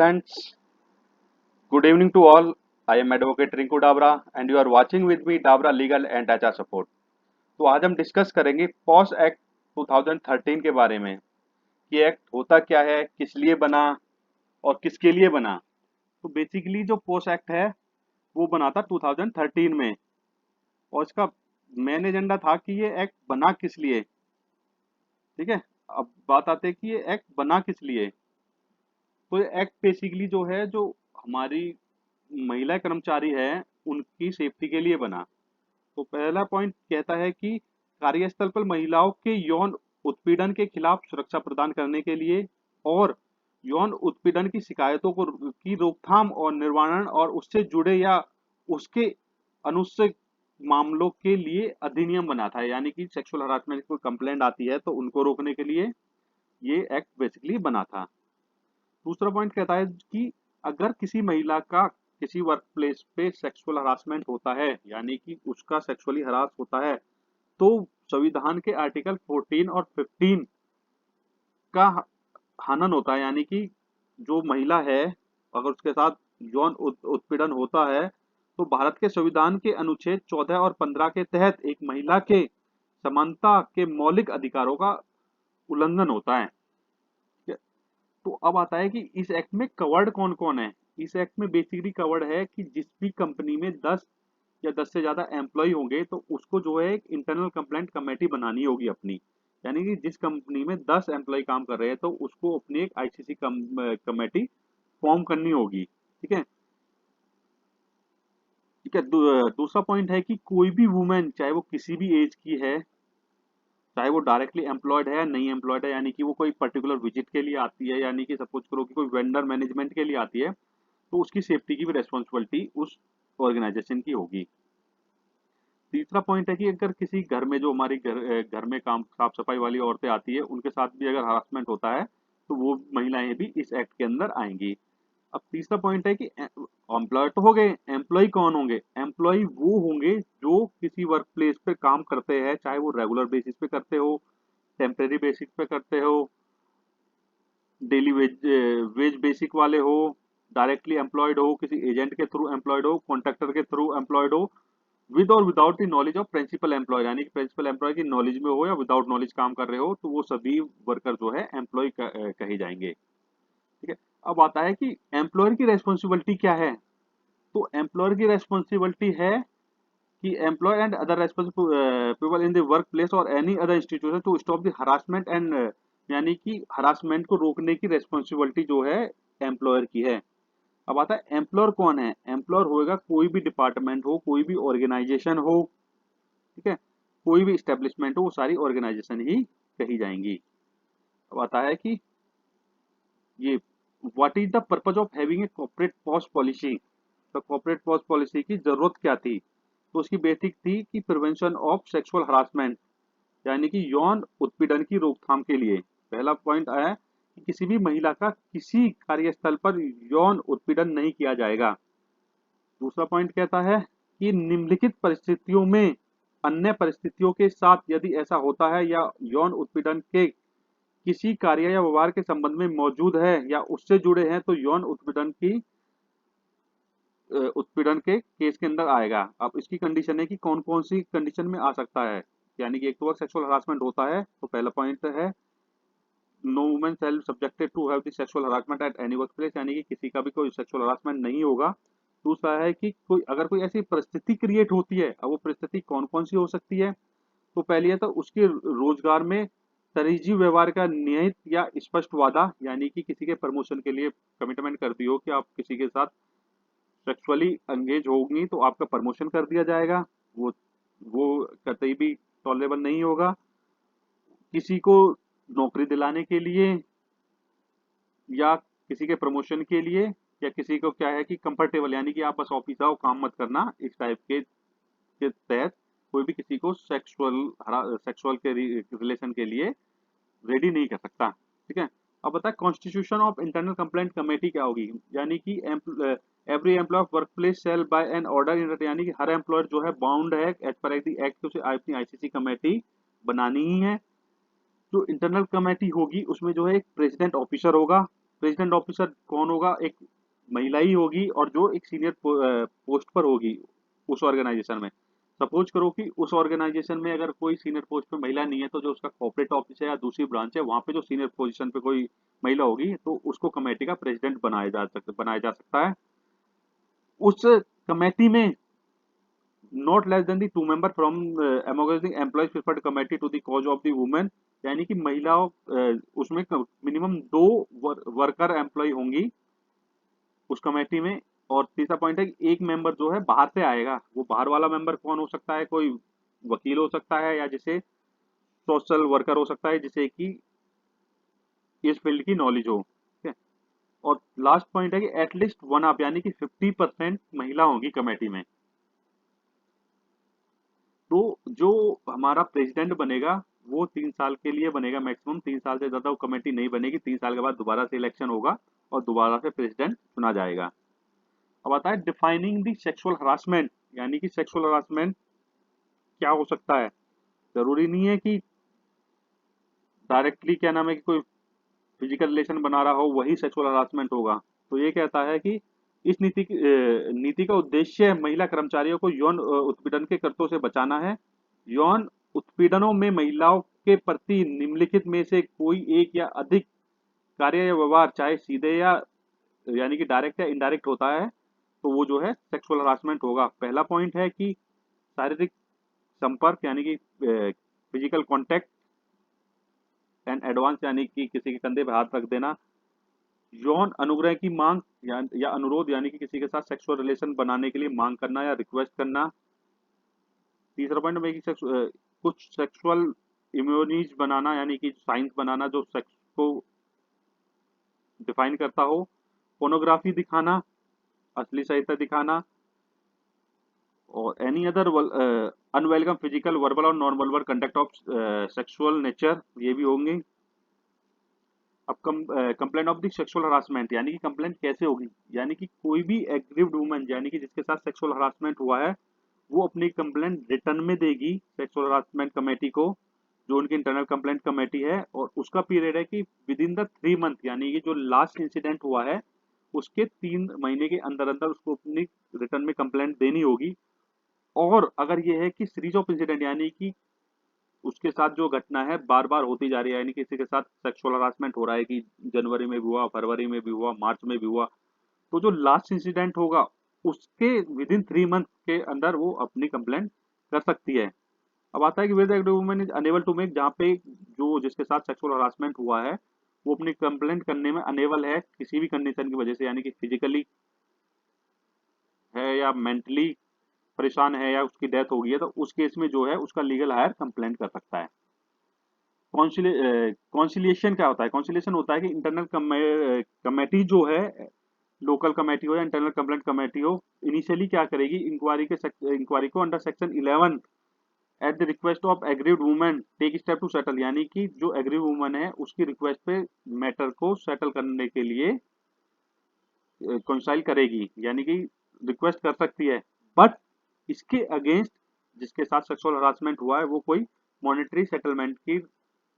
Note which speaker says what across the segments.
Speaker 1: Friends, good evening to all. I am Advocate Rinku Dabra and you are watching with me Dabra Legal and HR Support. तो आज हम discuss करेंगे POS act 2013 के बारे में कि एक्ट होता क्या है, किस लिए बना और किसके लिए बना। तो बेसिकली जो पॉस एक्ट है वो बना था 2013 में और इसका मेन एजेंडा था कि ये एक्ट बना किस लिए। ठीक है, अब बात आते है कि ये एक्ट बना किस लिए। तो ये एक्ट बेसिकली जो है, जो हमारी महिला कर्मचारी है उनकी सेफ्टी के लिए बना। तो पहला पॉइंट कहता है कि कार्यस्थल पर महिलाओं के यौन उत्पीड़न के खिलाफ सुरक्षा प्रदान करने के लिए और यौन उत्पीड़न की शिकायतों को की रोकथाम और निवारण और उससे जुड़े या उसके अनुच्छेद मामलों के लिए अधिनियम बना था। यानी कि सेक्सुअल हरासमेंट की कोई कंप्लेंट आती है तो उनको रोकने के लिए ये एक्ट बेसिकली बना था। दूसरा पॉइंट कहता है कि अगर किसी महिला का किसी वर्क प्लेस पे सेक्सुअल हरासमेंट होता है, यानी कि उसका सेक्सुअली हरास होता है, तो संविधान के आर्टिकल 14 और 15 का हनन होता है। यानी कि जो महिला है अगर उसके साथ यौन उत्पीड़न होता है तो भारत के संविधान के अनुच्छेद 14 और 15 के तहत एक महिला के समानता के मौलिक अधिकारों का उल्लंघन होता है। तो अब आता है कि इस एक्ट में कवर्ड कौन कौन है। इस एक्ट में बेसिकली कवर्ड है कि जिस भी कंपनी में 10 या 10 से ज्यादा एम्प्लॉय होंगे तो उसको जो है एक इंटरनल कंप्लेंट कमेटी बनानी होगी अपनी। यानी कि जिस कंपनी में 10 एम्प्लॉय काम कर रहे हैं तो उसको अपनी एक आईसीसी कमेटी फॉर्म करनी होगी। ठीक है, ठीक है। दूसरा पॉइंट है कि कोई भी वुमेन चाहे वो किसी भी एज की है, चाहे वो डायरेक्टली एम्प्लॉयड है या नहीं एम्प्लॉयड है, यानी कि वो कोई पर्टिकुलर विजिट के लिए आती है, यानी कि सपोज करो कि कोई वेंडर मैनेजमेंट के लिए आती है, तो उसकी सेफ्टी की भी रेस्पॉन्सिबिलिटी उस ऑर्गेनाइजेशन की होगी। तीसरा पॉइंट है कि अगर किसी घर में जो हमारी घर में काम साफ सफाई वाली औरतें आती है उनके साथ भी अगर हरासमेंट होता है तो वो महिलाएं भी इस एक्ट के अंदर आएंगी। अब तीसरा पॉइंट है कि एम्प्लॉय तो हो गए, एम्प्लॉय कौन होंगे। एम्प्लॉय वो होंगे जो किसी वर्क प्लेस पे काम करते हैं, चाहे वो रेगुलर बेसिस पे करते हो, टेम्परेरी बेसिस पे करते हो, डेली वेज बेसिक वाले हो, डायरेक्टली एम्प्लॉयड हो, किसी एजेंट के थ्रू एम्प्लॉयड हो, कॉन्ट्रैक्टर के थ्रू एम्प्लॉयड हो, विद और without the knowledge of principal employ, यानी कि प्रिंसिपल एम्प्लॉय की नॉलेज में हो या विदाउट नॉलेज काम कर रहे हो, तो वो सभी वर्कर जो है एम्प्लॉय कहे जाएंगे। ठीक है, अब आता है कि एम्प्लॉयर की रेस्पॉन्सिबिलिटी क्या है। तो एम्प्लॉयर की रेस्पॉन्सिबिलिटी है कि employ and other responsible people in the work place और any other institution to stop the harassment and, यानी कि हरासमेंट को रोकने की रेस्पॉन्सिबिलिटी जो है एम्प्लॉयर की है। अब आता है एम्प्लॉयर कौन है। एम्प्लॉयर होएगा कोई भी डिपार्टमेंट हो, कोई भी ऑर्गेनाइजेशन हो, ठीक है, कोई भी स्टेब्लिशमेंट हो, वो सारी ऑर्गेनाइजेशन ही कही जाएंगी। अब आता है कि ये what is the purpose of having a corporate pause policy. तो कॉर्पोरेट पॉज पॉलिसी की जरूरत क्या थी। तो उसकी बेसिक थी कि प्रिवेंशन ऑफ सेक्सुअल हरासमेंट, यानी कि यौन उत्पीड़न की रोकथाम के लिए। पहला पॉइंट आया कि किसी भी महिला का किसी कार्यस्थल पर यौन उत्पीड़न नहीं किया जाएगा। दूसरा पॉइंट कहता है कि निम्नलिखित परिस्थितियों में अन्य परिस्थितियों के साथ यदि ऐसा होता है या यौन उत्पीड़न के किसी कार्य या व्यवहार के संबंध में मौजूद है या उससे जुड़े हैं तो यौन उत्पीड़न के केस के अंदर आएगा। अब इसकी कंडीशन है कि कौन कौन सी कंडीशन में आ सकता है। यानी कि एक तो सेक्सुअल हरासमेंट होता है, तो पहला पॉइंट है no women shall subjected to have the sexual harassment at any work place, यानी कि किसी का भी कोई सेक्सुअल हरासमेंट नहीं होगा। दूसरा है कि कोई अगर कोई ऐसी परिस्थिति क्रिएट होती है, अब वो परिस्थिति कौन कौन सी हो सकती है। तो पहली है तो उसके रोजगार में तरजीही व्यवहार का नियत या स्पष्ट वादा, यानी कि किसी के प्रमोशन के लिए कमिटमेंट कर दी हो कि आप किसी के साथ सेक्सुअली एंगेज होंगी तो आपका प्रमोशन कर दिया जाएगा, वो कतई भी टॉलरेबल नहीं होगा। किसी को नौकरी दिलाने के लिए या किसी के प्रमोशन के लिए, या किसी को क्या है कि कंफर्टेबल, यानी कि आप बस ऑफिस आओ काम मत करना, इस टाइप के तहत कोई भी किसी को सेक्सुअल के रिलेशन के लिए रेडी नहीं कर सकता। ठीक है, अब बता constitution of internal complaint committee क्या होगी। यानी कि every employ of work place shall by an order in, यानी कि हर एम्प्लॉयर जो है बाउंड है एज पर एक्ट उसे अपनी आईसीसी कमेटी बनानी ही है। जो इंटरनल कमेटी होगी उसमें जो है एक प्रेसिडेंट ऑफिसर होगा, प्रेसिडेंट ऑफिसर कौन होगा, एक महिला ही होगी और जो एक सीनियर पोस्ट पर होगी उस ऑर्गेनाइजेशन में। सपोज करो कि उस ऑर्गेनाइजेशन में अगर कोई सीनियर पोस्ट पे महिला नहीं है, तो जो उसका कॉर्पोरेट ऑफिस है या दूसरी ब्रांच है वहां पे जो सीनियर पोजीशन पे कोई महिला होगी तो उसको कमेटी का प्रेसिडेंट बनाया जा सकता है। उस कमेटी में not less than the 2 member from among the employees preferred committee to the cause of the women, यानी कि महिलाओं उसमें मिनिमम 2 वर्कर एम्प्लॉय होंगी उस कमेटी में। और तीसरा पॉइंट है कि एक मेंबर जो है बाहर से आएगा। वो बाहर वाला मेंबर कौन हो सकता है, कोई वकील हो सकता है या जिसे सोशल वर्कर हो सकता है जिसे कि इस फील्ड की नॉलेज हो, ठीक है। और लास्ट पॉइंट है कि एटलीस्ट 1/2 यानी कि 50% महिला होगी कमेटी में। तो जो हमारा प्रेसिडेंट बनेगा वो 3 साल के लिए बनेगा, मैक्सिमम 3 साल से ज्यादा वो कमेटी नहीं बनेगी। 3 साल के बाद दोबारा से इलेक्शन होगा और दोबारा से प्रेसिडेंट चुना जाएगा। अब आता है डिफाइनिंग द सेक्सुअल हरासमेंट, यानी कि सेक्सुअल हरासमेंट क्या हो सकता है। जरूरी नहीं है कि डायरेक्टली क्या नाम है कि कोई फिजिकल रिलेशन बना रहा हो वही सेक्सुअल हरासमेंट होगा। तो ये कहता है कि इस नीति का उद्देश्य महिला कर्मचारियों को यौन उत्पीड़न के कृत्यों से बचाना है। यौन उत्पीड़नों में महिलाओं के प्रति निम्नलिखित में से कोई एक या अधिक कार्य या व्यवहार चाहे सीधे या यानी कि डायरेक्ट या इनडायरेक्ट होता है तो वो जो है सेक्सुअल हरासमेंट होगा। पहला पॉइंट है कि शारीरिक संपर्क यानी कि फिजिकल कांटेक्ट एंड एडवांस यानी कि किसी के कंधे पे हाथ रख देना। यौन अनुग्रह की मांग या अनुरोध यानी कि किसी के साथ सेक्सुअल रिलेशन बनाने के लिए मांग करना या रिक्वेस्ट करना। तीसरा पॉइंट में कि कुछ सेक्सुअल इम्यूनिज बनाना यानी कि साइंस बनाना जो सेक्स को डिफाइन करता हो। पोर्नोग्राफी दिखाना, असली साहित्य दिखाना और any other unwelcome physical verbal or non verbal conduct of sexual nature, ये भी होंगे। अब complaint of the sexual harassment यानी कि कंप्लेंट कैसे होगी, यानी कि कोई भी एग्रीव्ड वुमन यानी कि जिसके साथ सेक्सुअल हरासमेंट हुआ है वो अपनी कंप्लेंट रिटर्न में देगी सेक्सुअल हरासमेंट कमेटी को, जो उनकी इंटरनल कंप्लेंट कमेटी है। और उसका पीरियड है कि विद इन द 3 मंथ यानी कि जो लास्ट इंसिडेंट हुआ है उसके 3 महीने के अंदर अंदर उसको अपनी रिटर्न में कंप्लेंट देनी होगी। और अगर ये है कि सीरीज ऑफ इंसिडेंट यानी कि उसके साथ जो घटना है बार बार होती जा रही है, यानी किसी के साथ सेक्सुअल हरासमेंट हो रहा है कि जनवरी में भी हुआ, फरवरी में भी हुआ, मार्च में भी हुआ, तो जो लास्ट इंसिडेंट होगा उसके विद इन 3 मंथ के अंदर वो अपनी कंप्लेंट कर सकती है। अब आता है कि whether woman is unable to make, जहाँ पे जो जिसके साथ सेक्सुअल हरासमेंट हुआ है वो अपनी कंप्लेंट करने में अनेबल है किसी भी कंडीशन की वजह से, यानी कि फिजिकली है या मेंटली परेशान है या उसकी डेथ हो गई है, तो उस केस में जो है उसका लीगल हायर कंप्लेंट कर सकता है। कॉन्सिलिएशन क्या होता है, कॉन्सिलिएशन होता है कि इंटरनल कमेटी जो है, लोकल कमेटी हो या इंटरनल कंप्लेंट कमेटी हो, इनिशियली क्या करेगी, इंक्वायरी को under section 11 at the request of aggrieved woman take step to settle, यानी कि जो एग्रीव वुमन है उसकी रिक्वेस्ट पे मैटर को सेटल करने के लिए कंसाइल करेगी, यानी कि रिक्वेस्ट कर सकती है। बट इसके अगेंस्ट जिसके साथ सेक्सुअल हरासमेंट हुआ है वो कोई मॉनेटरी सेटलमेंट की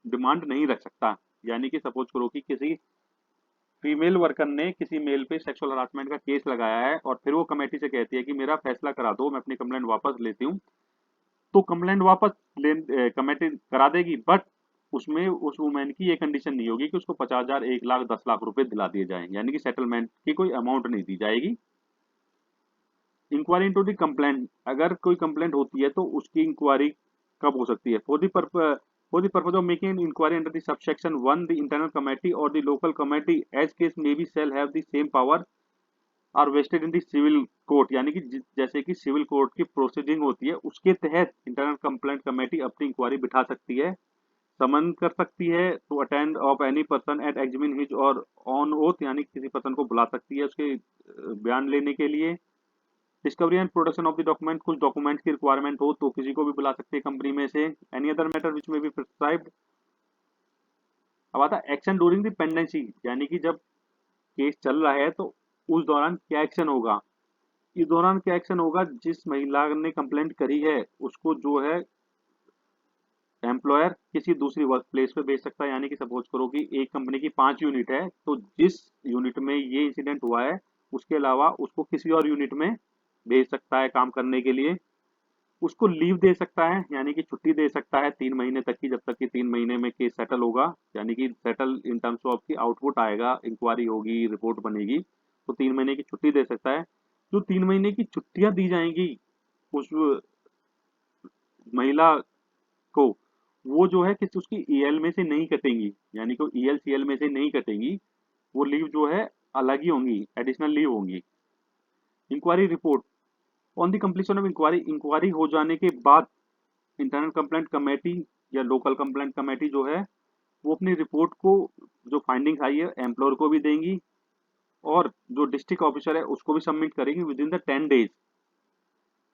Speaker 1: डिमांड नहीं रख सकता। यानी कि सपोज करो कि किसी फीमेल वर्कर ने किसी मेल पे सेक्सुअल हरासमेंट का केस लगाया है और फिर वो कमेटी से कहती है कि मेरा फैसला करा दो, मैं अपनी कंप्लेंट वापस लेती हूँ। तो कंप्लेंट वापस कमेटी करा देगी, बट उसमें उस वुमेन की ये कंडीशन नहीं होगी कि उसको 50,000, 1 लाख, 10 लाख रुपए दिला दिए जाएं, यानी कि सेटलमेंट की कोई अमाउंट नहीं दी जाएगी। इंक्वायरी इनटू द कंप्लेंट, अगर कोई कंप्लेंट होती है तो उसकी इंक्वायरी कब हो सकती है, for the purpose of making inquiry under the subsection 1 the internal committee or the local committee as case may be shall have the same power are vested in the civil court, यानी कि जैसे कि civil court की proceeding होती है उसके तहत internal complaint committee अपनी इंक्वायरी बिठा सकती है, समन कर सकती है to attend of any person at examine his और ऑन ओथ, यानी किसी पर्सन को बुला सकती है उसके बयान लेने के लिए। Discovery and production of the document, कुछ डॉक्यूमेंट की रिक्वायरमेंट हो तो किसी को भी बुला सकते हैं कंपनी में से। एनी अदर मैटर विच में बी प्रिस्क्राइब्ड। अब आता है एक्शन ड्यूरिंग द पेंडेंसी, यानी कि जब केस चल रहा है तो उस दौरान क्या एक्शन होगा। इस दौरान क्या एक्शन होगा, जिस महिला ने कंप्लेंट करी है उसको जो है एम्प्लॉयर किसी दूसरी वर्क प्लेस पे भेज सकता है, यानी कि सपोज करो कि एक कंपनी की 5 यूनिट है, तो जिस यूनिट में ये इंसिडेंट हुआ है उसके अलावा उसको किसी और यूनिट में भेज सकता है काम करने के लिए। उसको लीव दे सकता है, यानी कि छुट्टी दे सकता है 3 महीने तक की, जब तक कि 3 महीने में केस सेटल होगा, यानी कि सेटल इन टर्म्स ऑफ की आउटपुट आएगा, इंक्वायरी होगी, रिपोर्ट बनेगी, तो 3 महीने की छुट्टी दे सकता है। जो 3 महीने की छुट्टियां दी जाएंगी उस महिला को, वो जो है कि उसकी ईएल में से नहीं कटेंगी, यानी कि ईएल सीएल में से नहीं कटेंगी, वो लीव जो है अलग ही होंगी, एडिशनल लीव होंगी। Inquiry report on the completion of inquiry, inquiry हो जाने के बाद इंटरनल कंप्लेंट कमेटी या लोकल कंप्लेंट कमेटी जो है वो अपनी रिपोर्ट को, जो फाइंडिंग्स आई है, एम्प्लॉयर को भी देंगी और जो डिस्ट्रिक्ट ऑफिसर है उसको भी सबमिट करेगी विद इन द 10 डेज।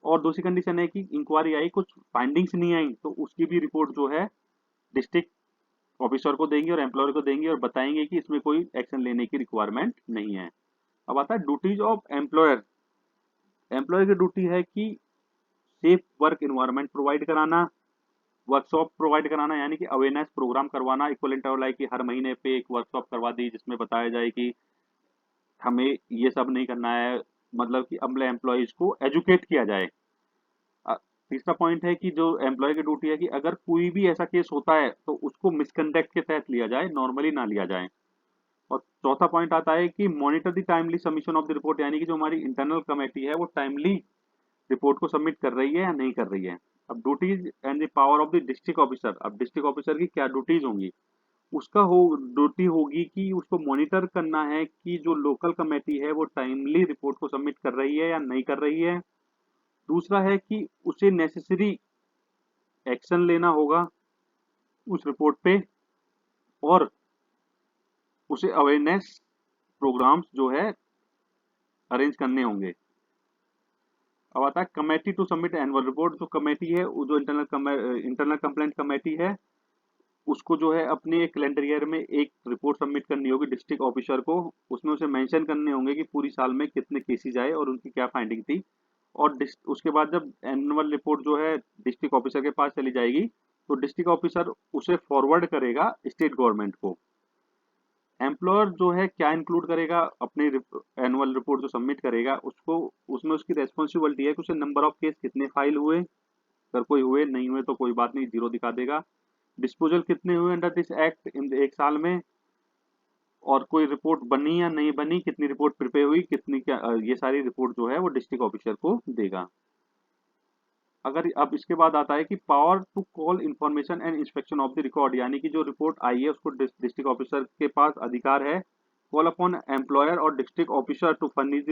Speaker 1: और दूसरी कंडीशन है कि इंक्वायरी आई, कुछ फाइंडिंग्स नहीं आई, तो उसकी भी रिपोर्ट जो है डिस्ट्रिक्ट ऑफिसर को देंगे और एम्प्लॉयर को देंगे और बताएंगे कि इसमें कोई एक्शन लेने की रिक्वायरमेंट नहीं है। अब आता है ड्यूटीज ऑफ एम्प्लॉयर। एम्प्लॉयर की ड्यूटी है कि सेफ वर्क एनवायरनमेंट प्रोवाइड कराना, वर्कशॉप प्रोवाइड कराना, यानी कि अवेयरनेस प्रोग्राम करवाना, इक्वलेंट ऑफ लाइक कि हर महीने पे एक वर्कशॉप करवा दी जिसमें बताया जाए कि हमें ये सब नहीं करना है, मतलब कि अपने एम्प्लॉयज को एजुकेट किया जाए। तीसरा पॉइंट है कि जो एम्प्लॉय की ड्यूटी है कि अगर कोई भी ऐसा केस होता है तो उसको मिसकंडक्ट के तहत लिया जाए, नॉर्मली ना लिया जाए। और चौथा पॉइंट आता है कि monitor the timely submission of the report, यानी कि जो हमारी इंटरनल कमेटी है वो टाइमली रिपोर्ट को सबमिट कर रही है या नहीं कर रही है। अब duties and the power of the district officer, अब डिस्ट्रिक्ट ऑफिसर की क्या ड्यूटीज होंगी, उसका हो ड्यूटी होगी कि उसको मॉनिटर करना है कि जो लोकल कमेटी है वो टाइमली रिपोर्ट को सबमिट कर रही है या नहीं कर रही है। दूसरा है कि उसे नेसेसरी एक्शन लेना होगा उस रिपोर्ट पे, और उसे अवेयरनेस प्रोग्राम्स जो है अरेंज करने होंगे। अब आता है committee to submit annual report. जो कमेटी है वो जो इंटरनल कंप्लेंट कमेटी है उसको जो है अपने कैलेंडर ईयर में एक रिपोर्ट सबमिट करनी होगी डिस्ट्रिक्ट ऑफिसर को। उसमें उसे मेंशन करने होंगे कि पूरी साल में कितने केसेज आए और उनकी क्या फाइंडिंग थी। और उसके बाद जब एनुअल रिपोर्ट जो है डिस्ट्रिक्ट ऑफिसर के पास चली जाएगी तो डिस्ट्रिक्ट ऑफिसर उसे फॉरवर्ड करेगा स्टेट गवर्नमेंट को। एम्प्लॉयर जो है क्या इंक्लूड करेगा अपनी एनुअल रिपोर्ट जो सबमिट करेगा उसको, उसमें उसकी रेस्पॉन्सिबिलिटी है कि उसे नंबर ऑफ केस कितने फाइल हुए, अगर कोई हुए, नहीं हुए तो कोई बात नहीं, जीरो दिखा देगा। डिस्पोजल कितने हुए अंडर दिस एक्ट इन एक साल में, और कोई रिपोर्ट बनी या नहीं बनी, कितनी रिपोर्ट प्रिपेयर हुई, कितनी क्या, ये सारी रिपोर्ट जो है वो डिस्ट्रिक्ट ऑफिसर को देगा। अगर अब इसके बाद आता है कि power to call information and inspection of the record, यानी कि जो रिपोर्ट आई है उसको डिस्ट्रिक्ट ऑफिसर के पास अधिकार है कॉल अपॉन एम्प्लॉयर और district officer to furnish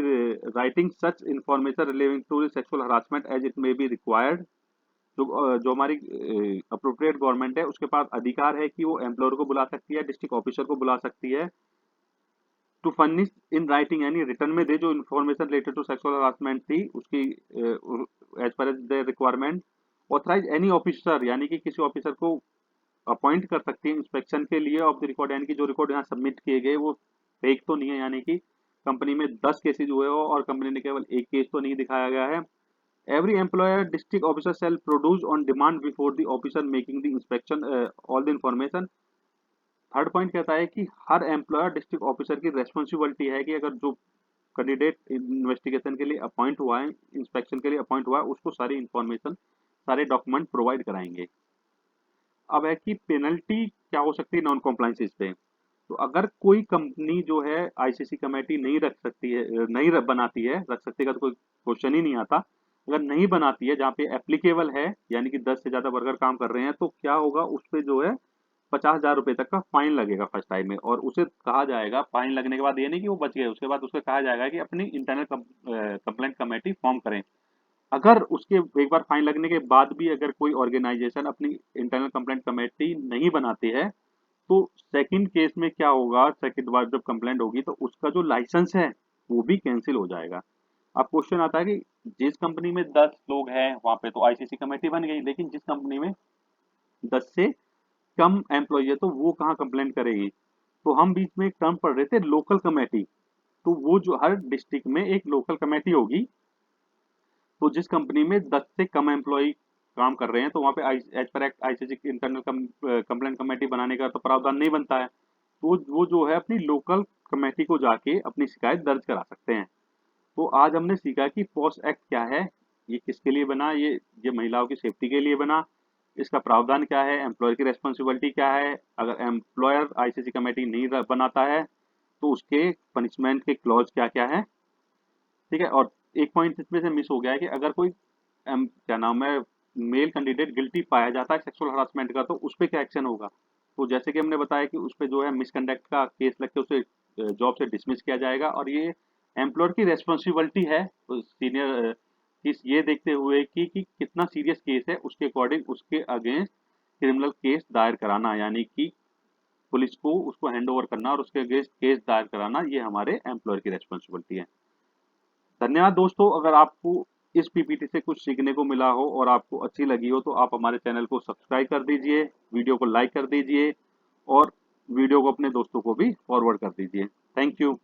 Speaker 1: writing such information relating to sexual harassment as it may be required. जो हमारी अप्रोप्रिएट गवर्नमेंट है उसके पास अधिकार है कि वो एम्प्लॉयर को बुला सकती है, डिस्ट्रिक्ट ऑफिसर को बुला सकती है, टू फर्निश इन राइटिंग, यानी रिटर्न में दे जो information related to sexual harassment थी उसकी as per as the requirement. Authorize any officer, यानी कि किसी ऑफिसर को अपॉइंट कर सकती है इंस्पेक्शन के लिए ऑफ द रिकॉर्ड, यानी कि जो रिकॉर्ड यहाँ सबमिट किए गए वो फेक तो नहीं है, यानी कि कंपनी में 10 केसेज हुए हो और कंपनी ने केवल एक केस तो नहीं दिखाया गया है। Every employer district officer shall produce on demand before the officer making the inspection all the information. Third point कहता है कि हर एम्प्लॉयर डिस्ट्रिक्ट ऑफिसर की रेस्पॉन्सिबिलिटी है कि अगर जो कैंडिडेट इन्वेस्टिगेशन के लिए अपॉइंट हुआ है, इंस्पेक्शन के लिए अपॉइंट हुआ है, उसको सारी इंफॉर्मेशन, सारे डॉक्यूमेंट प्रोवाइड कराएंगे। अब है कि पेनल्टी क्या हो सकती है नॉन कॉम्प्लाइंसेस पे। तो अगर कोई कंपनी जो है आईसीसी कमेटी नहीं रख सकती है, नहीं बनाती है, रख सकती का तो कोई क्वेश्चन ही नहीं आता, अगर नहीं बनाती है जहाँ पे एप्लीकेबल है, यानी कि 10 से ज्यादा वर्कर काम कर रहे हैं, तो क्या होगा उस पे जो है 50,000 रुपए तक का फाइन लगेगा फर्स्ट टाइम में। और उसे कहा जाएगा, फाइन लगने के बाद ये नहीं कि वो बच गए, उसके बाद उसे कहा जाएगा कि अपनी इंटरनल कंप्लेंट कमेटी फॉर्म करें। अगर उसके एक बार फाइन लगने के बाद भी अगर कोई ऑर्गेनाइजेशन अपनी इंटरनल कंप्लेंट कमेटी नहीं बनाती है तो सेकंड केस में क्या होगा, सेकंड बार जब कंप्लेंट होगी तो उसका जो लाइसेंस है वो भी कैंसिल हो जाएगा। अब क्वेश्चन आता है कि जिस कंपनी में 10 लोग हैं वहां पे तो आईसीसी कमेटी बन गई, लेकिन जिस कंपनी में 10 से कम एम्प्लॉय है तो वो कहाँ कंप्लेंट करेगी। तो हम बीच में एक टर्म पढ़ रहे थे लोकल कमेटी, तो वो जो हर डिस्ट्रिक्ट में एक लोकल कमेटी होगी। तो जिस कंपनी में 10 से कम एम्प्लॉय काम कर रहे हैं तो वहाँ पे as per act ICC internal complaint committee बनाने का तो प्रावधान नहीं बनता है, तो वो जो है अपनी लोकल कमेटी को जाके अपनी शिकायत दर्ज करा सकते हैं। तो आज हमने सीखा कि पॉस एक्ट क्या है, ये किसके लिए बना, ये महिलाओं की सेफ्टी के लिए बना, इसका प्रावधान क्या है, एम्प्लॉयर की रेस्पॉन्सिबिलिटी क्या है, अगर एम्प्लॉयर आईसीसी कमेटी नहीं बनाता है तो उसके पनिशमेंट के क्लॉज क्या क्या है, ठीक है। और एक पॉइंट इसमें से मिस हो गया है कि अगर कोई क्या नाम है मेल कैंडिडेट गिल्टी पाया जाता है सेक्सुअल हरासमेंट का तो उस पर क्या एक्शन होगा। तो जैसे कि हमने बताया कि उस पर जो है मिसकंडक्ट का केस लग के उसे जॉब से डिसमिस किया जाएगा, और ये एम्प्लॉयर की रेस्पॉन्सिबिलिटी है सीनियर ये देखते हुए कि कितना सीरियस केस है उसके अकॉर्डिंग उसके अगेंस्ट क्रिमिनल केस दायर कराना, यानी कि पुलिस को उसको हैंड ओवर करना और उसके अगेंस्ट केस दायर कराना, ये हमारे एम्प्लॉयर की रेस्पॉन्सिबिलिटी है। धन्यवाद दोस्तों, अगर आपको इस पीपीटी से कुछ सीखने को मिला हो और आपको अच्छी लगी हो तो आप हमारे चैनल को सब्सक्राइब कर दीजिए, वीडियो को लाइक कर दीजिए और वीडियो को अपने दोस्तों को भी फॉरवर्ड कर दीजिए। Thank you.